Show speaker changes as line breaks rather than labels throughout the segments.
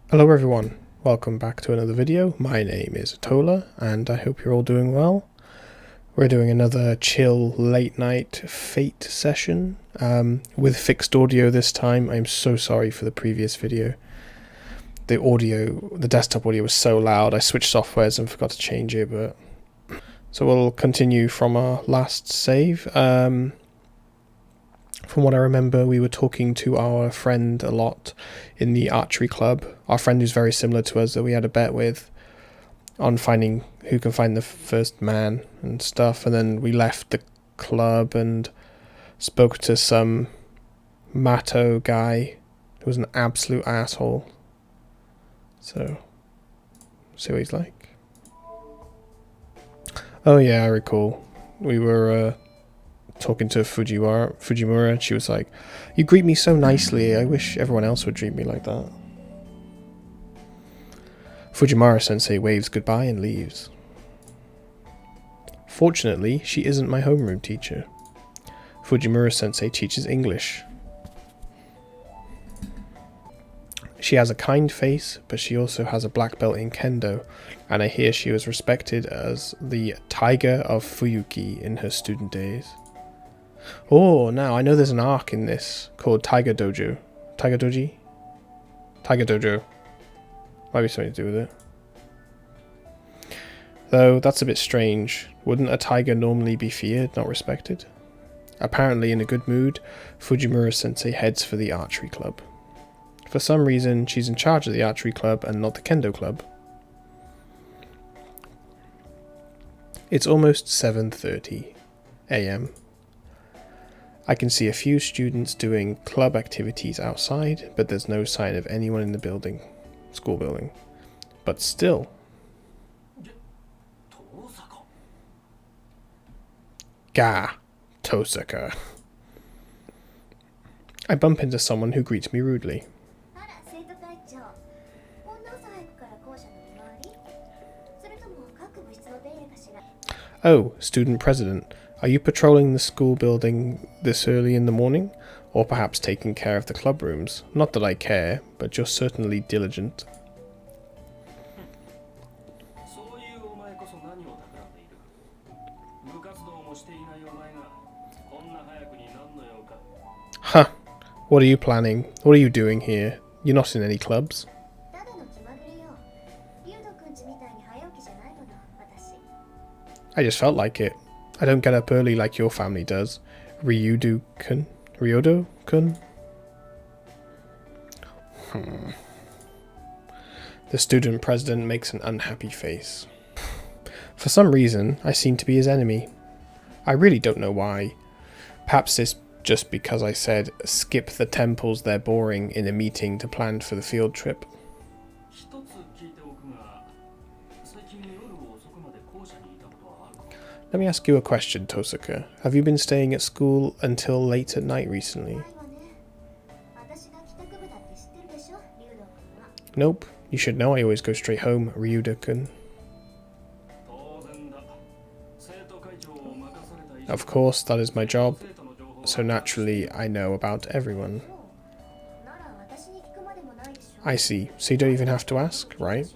Hello everyone, welcome back to another video. My name is Tola and I hope you're all doing well. We're doing another chill late night Fate session with fixed audio this time. I'm so sorry for the previous video. The desktop audio was so loud, I switched softwares and forgot to change it, but... So we'll continue from our last save. From what I remember, we were talking to our friend a lot in the archery club. Our friend who's very similar to us that we had a bet with on finding who can find the first man and stuff. And then we left the club and spoke to some Matto guy who was an absolute asshole. So, see what he's like. Oh yeah, I recall. We were... talking to Fujimura, and she was like, "You greet me so nicely, I wish everyone else would treat me like that." Fujimura-sensei waves goodbye and leaves. Fortunately, she isn't my homeroom teacher. Fujimura-sensei teaches English. She has a kind face, but she also has a black belt in kendo, and I hear she was respected as the Tiger of Fuyuki in her student days. Oh, now I know there's an arc in this called Tiger Dojo. Tiger Doji? Tiger Dojo. Might be something to do with it. Though, that's a bit strange. Wouldn't a tiger normally be feared, not respected? Apparently, in a good mood, Fujimura-sensei heads for the archery club. For some reason, she's in charge of the archery club and not the kendo club. It's almost 7:30 AM. I can see a few students doing club activities outside, but there's no sign of anyone in the school building. But still. Gah, Tosaka. I bump into someone who greets me rudely. Oh, student president. Are you patrolling the school building this early in the morning? Or perhaps taking care of the club rooms? Not that I care, but you're certainly diligent. Huh. What are you planning? What are you doing here? You're not in any clubs. I just felt like it. I don't get up early like your family does. Ryudo-kun? The student president makes an unhappy face. For some reason, I seem to be his enemy. I really don't know why. Perhaps it's just because I said, skip the temples, they're boring, in a meeting to plan for the field trip. Let me ask you a question, Tosaka. Have you been staying at school until late at night recently? Nope. You should know I always go straight home, Ryudo-kun. Of course, that is my job, so naturally I know about everyone. I see, so you don't even have to ask, right?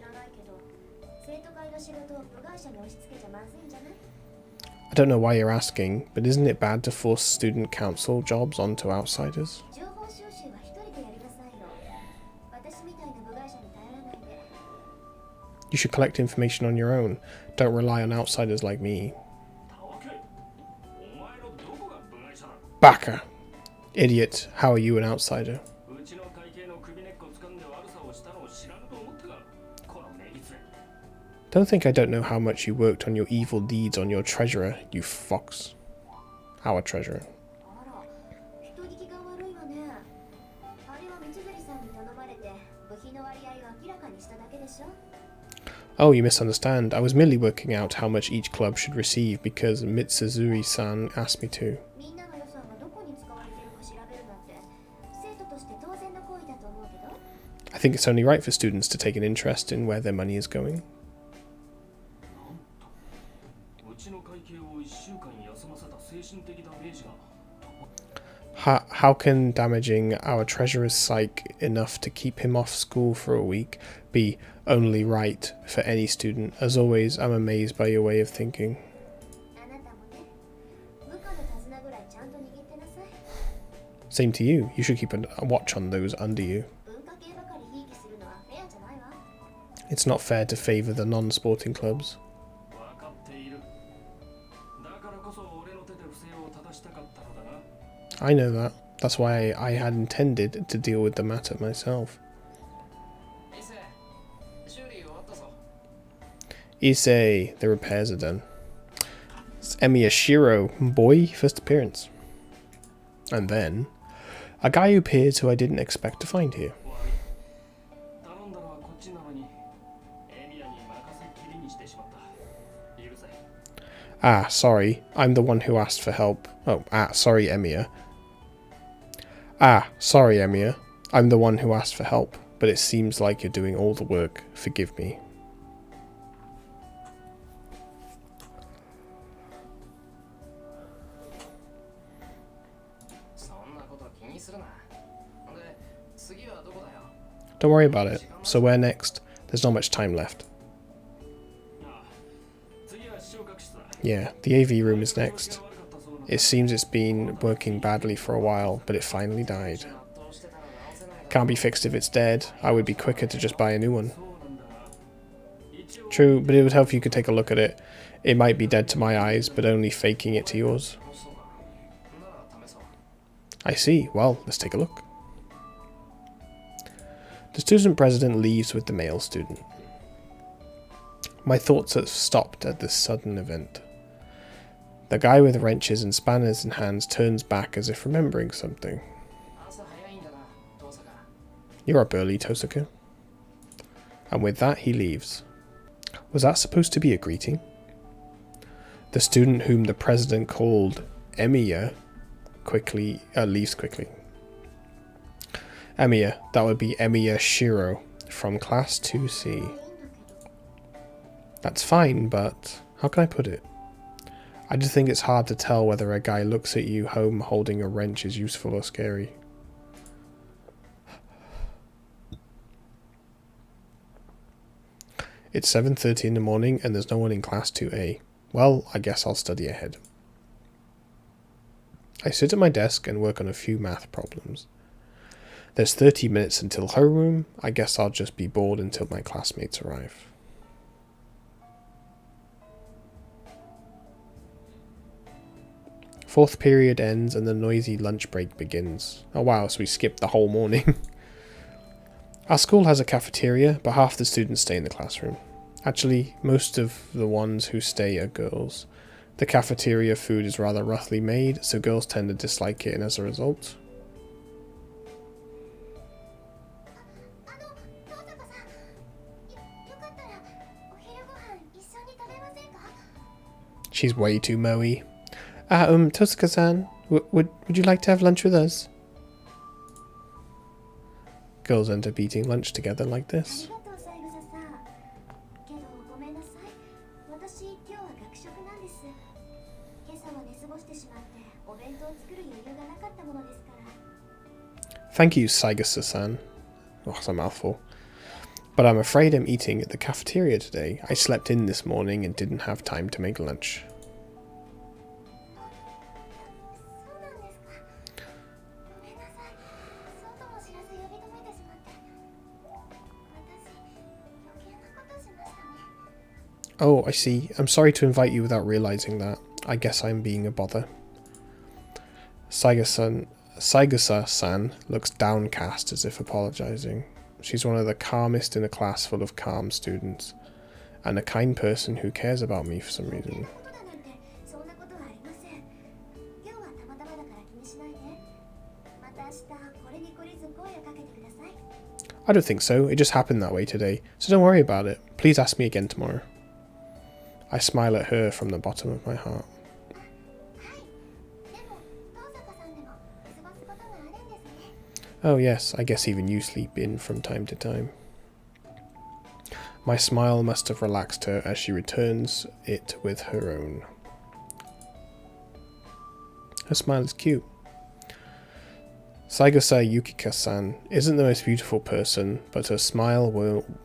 I don't know why you're asking, but isn't it bad to force student council jobs onto outsiders? You should collect information on your own. Don't rely on outsiders like me. Baka! Idiot, how are you an outsider? Don't think I don't know how much you worked on your evil deeds on your treasurer, you fox. Our treasurer. Oh, you misunderstand. I was merely working out how much each club should receive because Mitsuzuri-san asked me to. I think it's only right for students to take an interest in where their money is going. How can damaging our treasurer's psyche enough to keep him off school for a week be only right for any student? As always, I'm amazed by your way of thinking. Same to you. You should keep a watch on those under you. It's not fair to favour the non-sporting clubs. I know that. That's why I had intended to deal with the matter myself. Ise, the repairs are done. It's Emiya Shiro, boy, first appearance. And then, a guy who appears who I didn't expect to find here. Ah, sorry, I'm the one who asked for help. Oh, sorry, Emiya. Sorry, Emiya. I'm the one who asked for help, but it seems like you're doing all the work. Forgive me. Don't worry about it. So where next? There's not much time left. Yeah, the AV room is next. It seems it's been working badly for a while, but it finally died. Can't be fixed if it's dead. I would be quicker to just buy a new one. True, but it would help if you could take a look at it. It might be dead to my eyes, but only faking it to yours. I see. Well, let's take a look. The student president leaves with the male student. My thoughts have stopped at this sudden event. The guy with wrenches and spanners in hands turns back as if remembering something. You're up early, Tosuke. And with that, he leaves. Was that supposed to be a greeting? The student whom the president called Emiya leaves quickly. Emiya, that would be Emiya Shiro from class 2C. That's fine, but how can I put it? I just think it's hard to tell whether a guy looks at you home holding a wrench is useful or scary. It's 7:30 in the morning and there's no one in class 2A. Well, I guess I'll study ahead. I sit at my desk and work on a few math problems. There's 30 minutes until homeroom. I guess I'll just be bored until my classmates arrive. Fourth period ends and the noisy lunch break begins. Oh wow, so we skipped the whole morning. Our school has a cafeteria, but half the students stay in the classroom. Actually, most of the ones who stay are girls. The cafeteria food is rather roughly made, so girls tend to dislike it, and as a result... She's way too moe. Tosuke-san, would you like to have lunch with us? Girls end up eating lunch together like this. Thank you, Saigasa-san. Oh, that's a mouthful. But I'm afraid I'm eating at the cafeteria today. I slept in this morning and didn't have time to make lunch. Oh, I see. I'm sorry to invite you without realizing that. I guess I'm being a bother. Saigasa-san looks downcast as if apologizing. She's one of the calmest in a class full of calm students, and a kind person who cares about me for some reason. I don't think so. It just happened that way today, so don't worry about it. Please ask me again tomorrow. I smile at her from the bottom of my heart. Oh yes, I guess even you sleep in from time to time. My smile must have relaxed her as she returns it with her own. Her smile is cute. Saigasa Yukika-san isn't the most beautiful person, but her smile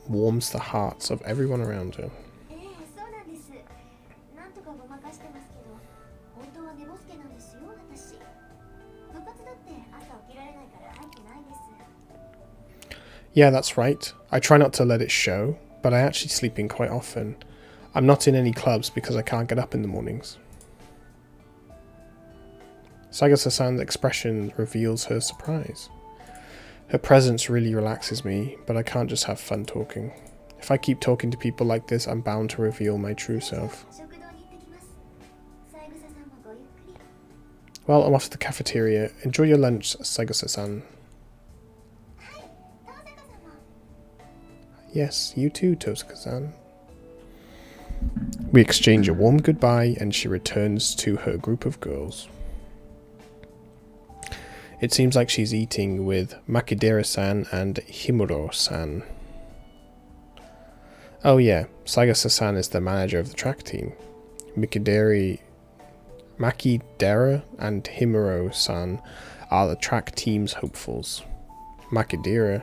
warms the hearts of everyone around her. Yeah, that's right. I try not to let it show, but I actually sleep in quite often. I'm not in any clubs because I can't get up in the mornings. Saigasa-san's expression reveals her surprise. Her presence really relaxes me, but I can't just have fun talking. If I keep talking to people like this, I'm bound to reveal my true self. Well, I'm off to the cafeteria. Enjoy your lunch, Saigasa-san. Yes, you too, Tosaka-san. We exchange a warm goodbye and she returns to her group of girls. It seems like she's eating with Makidera-san and Himuro-san. Oh yeah, Saigasa-san is the manager of the track team. Makidera and Himuro-san are the track team's hopefuls. Makidera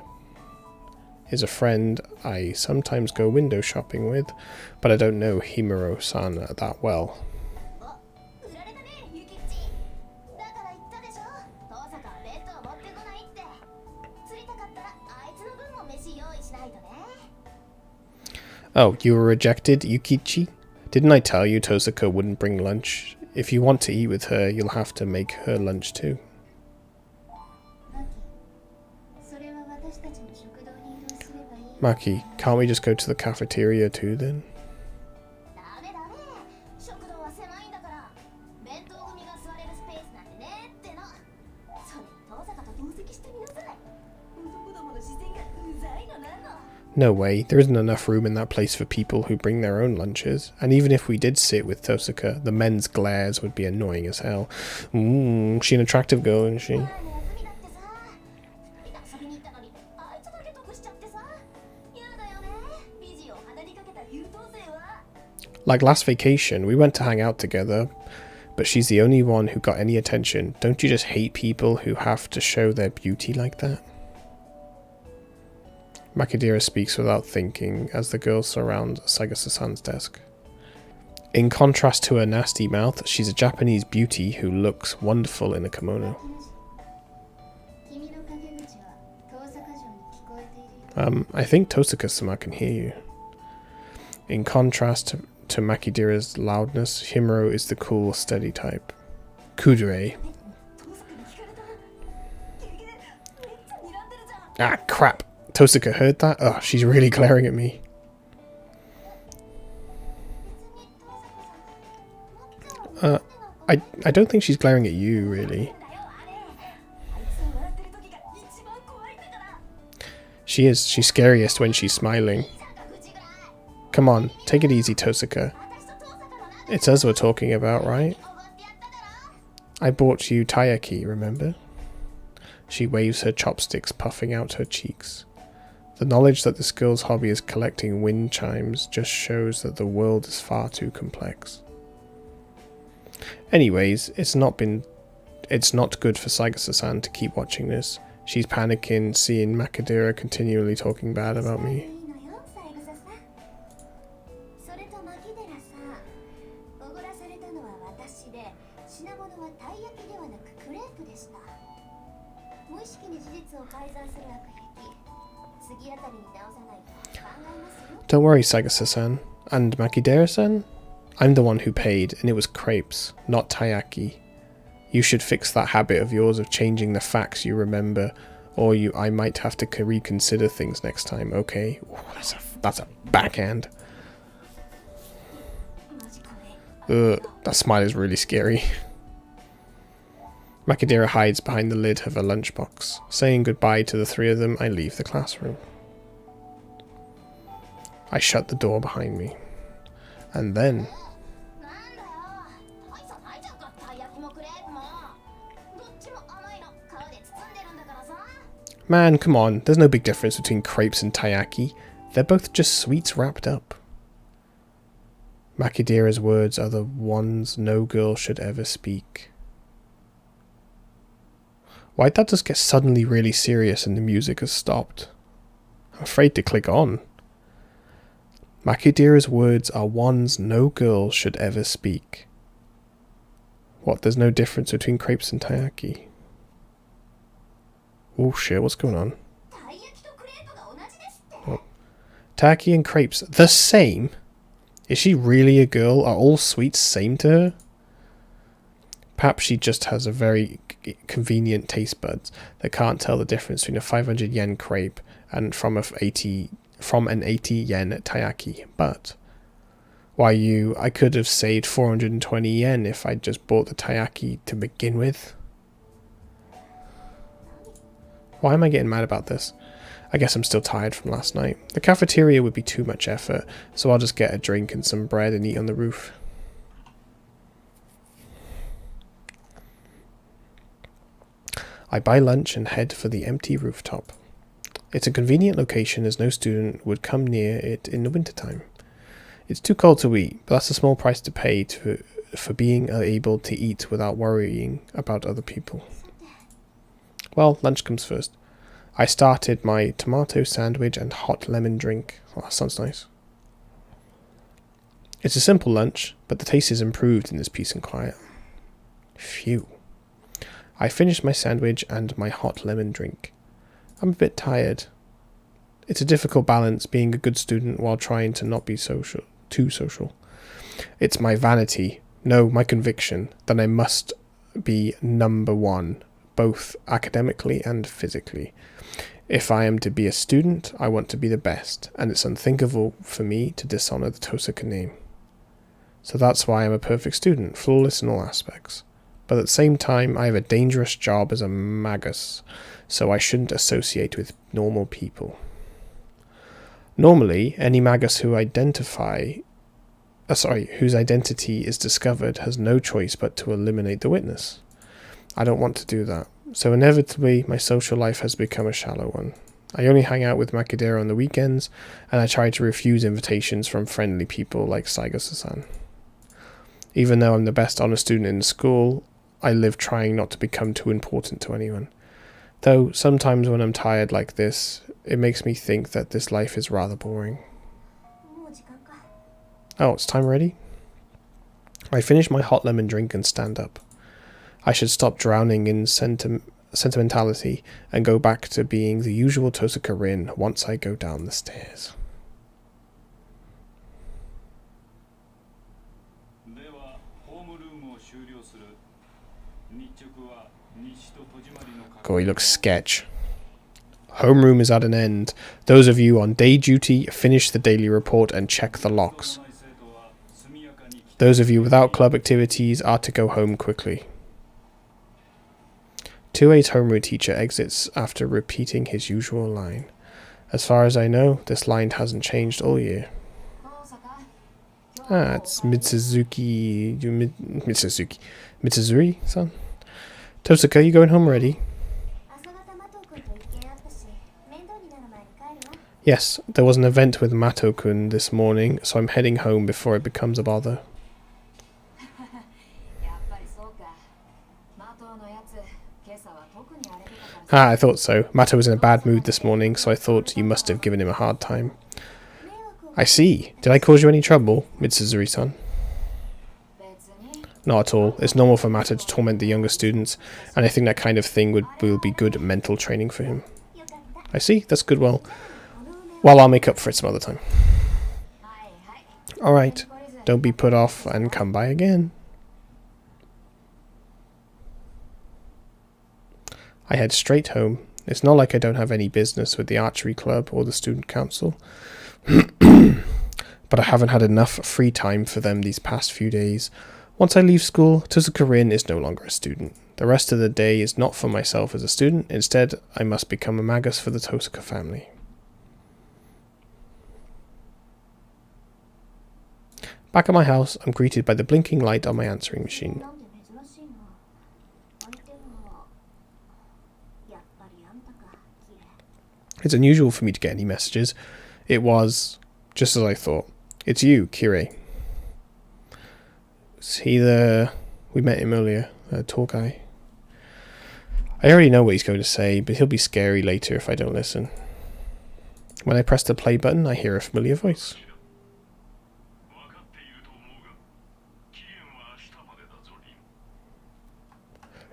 is a friend I sometimes go window shopping with, but I don't know Himuro-san that well. Oh, you were rejected, Yukichi? Didn't I tell you Tosaka wouldn't bring lunch? If you want to eat with her, you'll have to make her lunch too. Maki, can't we just go to the cafeteria too then? No way, there isn't enough room in that place for people who bring their own lunches, and even if we did sit with Tosaka, the men's glares would be annoying as hell. She's an attractive girl, isn't she? Like last vacation, we went to hang out together, but she's the only one who got any attention. Don't you just hate people who have to show their beauty like that? Makidera speaks without thinking as the girls surround Saigasa-san's desk. In contrast to her nasty mouth, she's a Japanese beauty who looks wonderful in a kimono. I think Tosaka-sama can hear you. In contrast to Makidera's loudness, Himuro is the cool, steady type. Kudere. Ah, crap. Tosaka heard that? Oh, she's really glaring at me. I don't think she's glaring at you, really. She is. She's scariest when she's smiling. Come on, take it easy, Tosaka. It's us we're talking about, right? I bought you taiyaki, remember? She waves her chopsticks, puffing out her cheeks. The knowledge that this girl's hobby is collecting wind chimes just shows that the world is far too complex. Anyways, it's not good for Saigasa-san to keep watching this. She's panicking, seeing Makidera continually talking bad about me. Don't worry, Saigasa-san. And Makidera-san? I'm the one who paid, and it was crepes, not taiyaki. You should fix that habit of yours of changing the facts you remember, or I might have to reconsider things next time, okay? Ooh, that's a backhand. That smile is really scary. Makidera hides behind the lid of her lunchbox. Saying goodbye to the three of them, I leave the classroom. I shut the door behind me. And then... Man, come on, there's no big difference between crepes and taiyaki. They're both just sweets wrapped up. Makidera's words are the ones no girl should ever speak. Why'd that just get suddenly really serious and the music has stopped? I'm afraid to click on. MyFigure's words are ones no girl should ever speak. What, there's no difference between crepes and taiyaki? Oh shit, what's going on? Oh. Taiyaki and crepes, the same? Is she really a girl? Are all sweets same to her? Perhaps she just has a very convenient taste buds that can't tell the difference between a 500 yen crepe and from an 80 yen taiyaki. But why I could have saved 420 yen if I'd just bought the taiyaki to begin with. Why am I getting mad about this? I guess I'm still tired from last night. The cafeteria would be too much effort, so I'll just get a drink and some bread and eat on the roof. I buy lunch and head for the empty rooftop. It's a convenient location as no student would come near it in the wintertime. It's too cold to eat, but that's a small price to pay for being able to eat without worrying about other people. Well, lunch comes first. I started my tomato sandwich and hot lemon drink. Oh, that sounds nice. It's a simple lunch, but the taste is improved in this peace and quiet. Phew. I finished my sandwich and my hot lemon drink. I'm a bit tired. It's a difficult balance being a good student while trying to not be too social. It's my vanity, no, my conviction, that I must be number one, both academically and physically. If I am to be a student, I want to be the best, and it's unthinkable for me to dishonor the Tosaka name. So that's why I'm a perfect student, flawless in all aspects. But at the same time, I have a dangerous job as a magus, so I shouldn't associate with normal people. Normally, any magus whose identity is discovered has no choice but to eliminate the witness. I don't want to do that, so inevitably my social life has become a shallow one. I only hang out with MyFigureCollection on the weekends, and I try to refuse invitations from friendly people like Saiga-san. Even though I'm the best honor student in the school, I live trying not to become too important to anyone. Though sometimes when I'm tired like this, it makes me think that this life is rather boring. Oh, it's time already? I finish my hot lemon drink and stand up. I should stop drowning in sentimentality and go back to being the usual Tosaka Rin once I go down the stairs. God, he looks sketch. Homeroom is at an end. Those of you on day duty, finish the daily report and check the locks. Those of you without club activities are to go home quickly. 2A's homeroom teacher exits after repeating his usual line. As far as I know, this line hasn't changed all year. Ah, it's Mitsuzuri-san? Tosaka, you going home already? Yes, there was an event with Mato-kun this morning, so I'm heading home before it becomes a bother. Ah, I thought so. Mato was in a bad mood this morning, so I thought you must have given him a hard time. I see. Did I cause you any trouble, Mitsuzuri-san? Not at all. It's normal for Mato to torment the younger students, and I think that kind of thing will be good mental training for him. I see. That's good. Well, I'll make up for it some other time. Alright. Don't be put off and come by again. I head straight home. It's not like I don't have any business with the archery club or the student council. But I haven't had enough free time for them these past few days. Once I leave school, Tosaka Rin is no longer a student. The rest of the day is not for myself as a student. Instead, I must become a magus for the Tosaka family. Back at my house, I'm greeted by the blinking light on my answering machine. It's unusual for me to get any messages. It was just as I thought. It's you, Kirei. Is he the... We met him earlier, tall guy. I already know what he's going to say, but he'll be scary later if I don't listen. When I press the play button, I hear a familiar voice.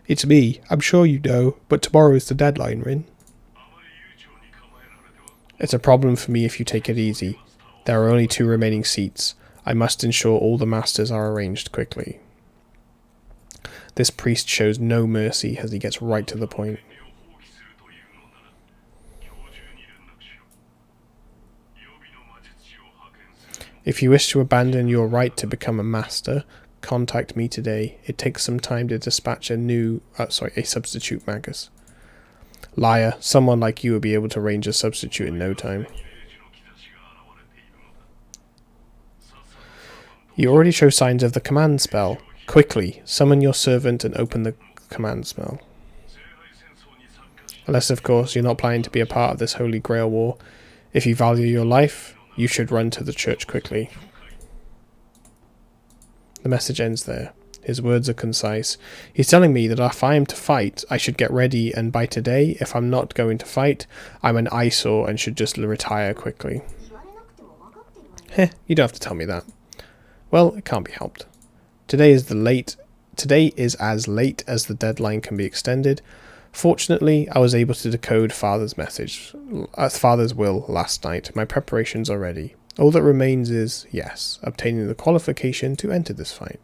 It's me. I'm sure you know, but tomorrow is the deadline, Rin. It's a problem for me if you take it easy. There are only 2 remaining seats. I must ensure all the masters are arranged quickly. This priest shows no mercy as he gets right to the point. If you wish to abandon your right to become a master, contact me today. It takes some time to dispatch a substitute magus. Liar, someone like you will be able to arrange a substitute in no time. You already show signs of the command spell. Quickly, summon your servant and open the command spell. Unless, of course, you're not planning to be a part of this Holy Grail war. If you value your life, you should run to the church quickly. The message ends there. His words are concise. He's telling me that if I am to fight, I should get ready, and by today, if I'm not going to fight, I'm an eyesore and should just retire quickly. Heh, you don't have to tell me that. Well, it can't be helped. Today is as late as the deadline can be extended. Fortunately, I was able to decode Father's will last night. My preparations are ready. All that remains is, yes, obtaining the qualification to enter this fight.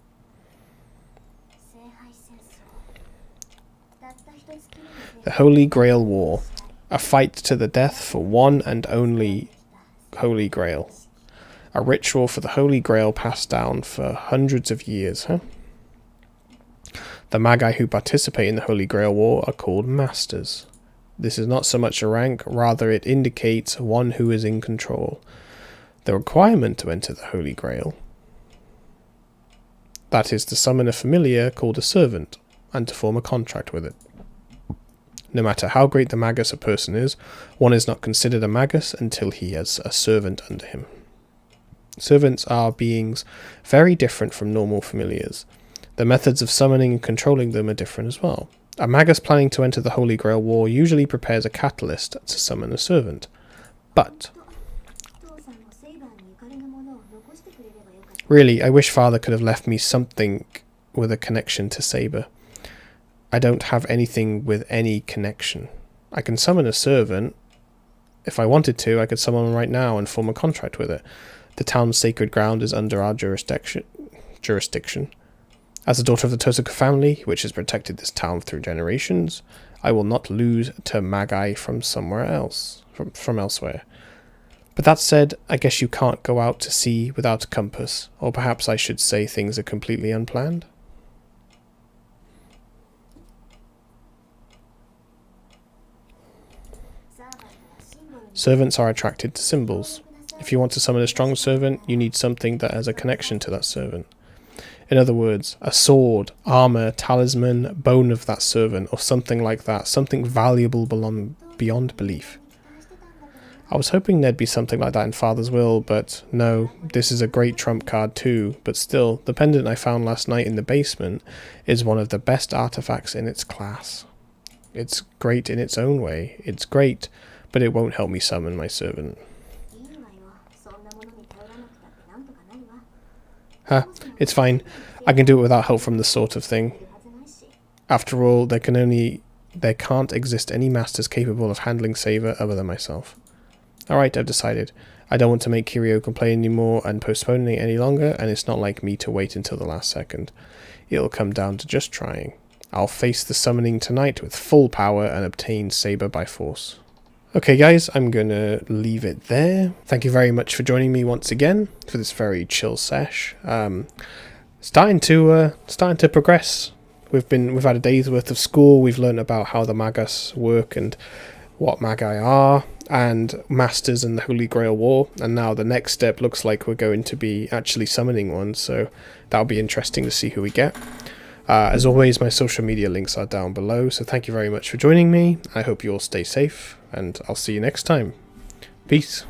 The Holy Grail War. A fight to the death for one and only Holy Grail. A ritual for the Holy Grail passed down for hundreds of years, huh? The Magi who participate in the Holy Grail War are called Masters. This is not so much a rank, rather it indicates one who is in control. The requirement to enter the Holy Grail, that is to summon a familiar called a servant, and to form a contract with it. No matter how great the magus a person is, one is not considered a magus until he has a servant under him. Servants are beings very different from normal familiars. The methods of summoning and controlling them are different as well. A magus planning to enter the Holy Grail War usually prepares a catalyst to summon a servant. But really, I wish Father could have left me something with a connection to Saber. I don't have anything with any connection. I can summon a servant. If I wanted to, I could summon one right now and form a contract with it. The town's sacred ground is under our jurisdiction. As a daughter of the Tosuka family, which has protected this town through generations, I will not lose to Magi from somewhere else, from elsewhere. But that said, I guess you can't go out to sea without a compass, or perhaps I should say things are completely unplanned. Servants are attracted to symbols. If you want to summon a strong servant, you need something that has a connection to that servant. In other words, a sword, armor, talisman, bone of that servant, or something like that, something valuable beyond belief. I was hoping there'd be something like that in Father's will, but no, this is a great trump card too, but still, the pendant I found last night in the basement is one of the best artifacts in its class. It's great in its own way. It's great, but it won't help me summon my servant. It's fine. I can do it without help from this sort of thing. After all, there can't exist any masters capable of handling Saber other than myself. Alright, I've decided. I don't want to make Kiryu complain anymore and postpone it any longer, and it's not like me to wait until the last second. It'll come down to just trying. I'll face the summoning tonight with full power and obtain Saber by force. Okay guys, I'm going to leave it there. Thank you very much for joining me once again for this very chill sesh. Starting to progress. We've had a day's worth of school. We've learned about how the Magus work and what Magi are, and Masters and the Holy Grail War, and now the next step looks like we're going to be actually summoning one, so that'll be interesting to see who we get. As always, my social media links are down below, so thank you very much for joining me. I hope you all stay safe, and I'll see you next time. Peace.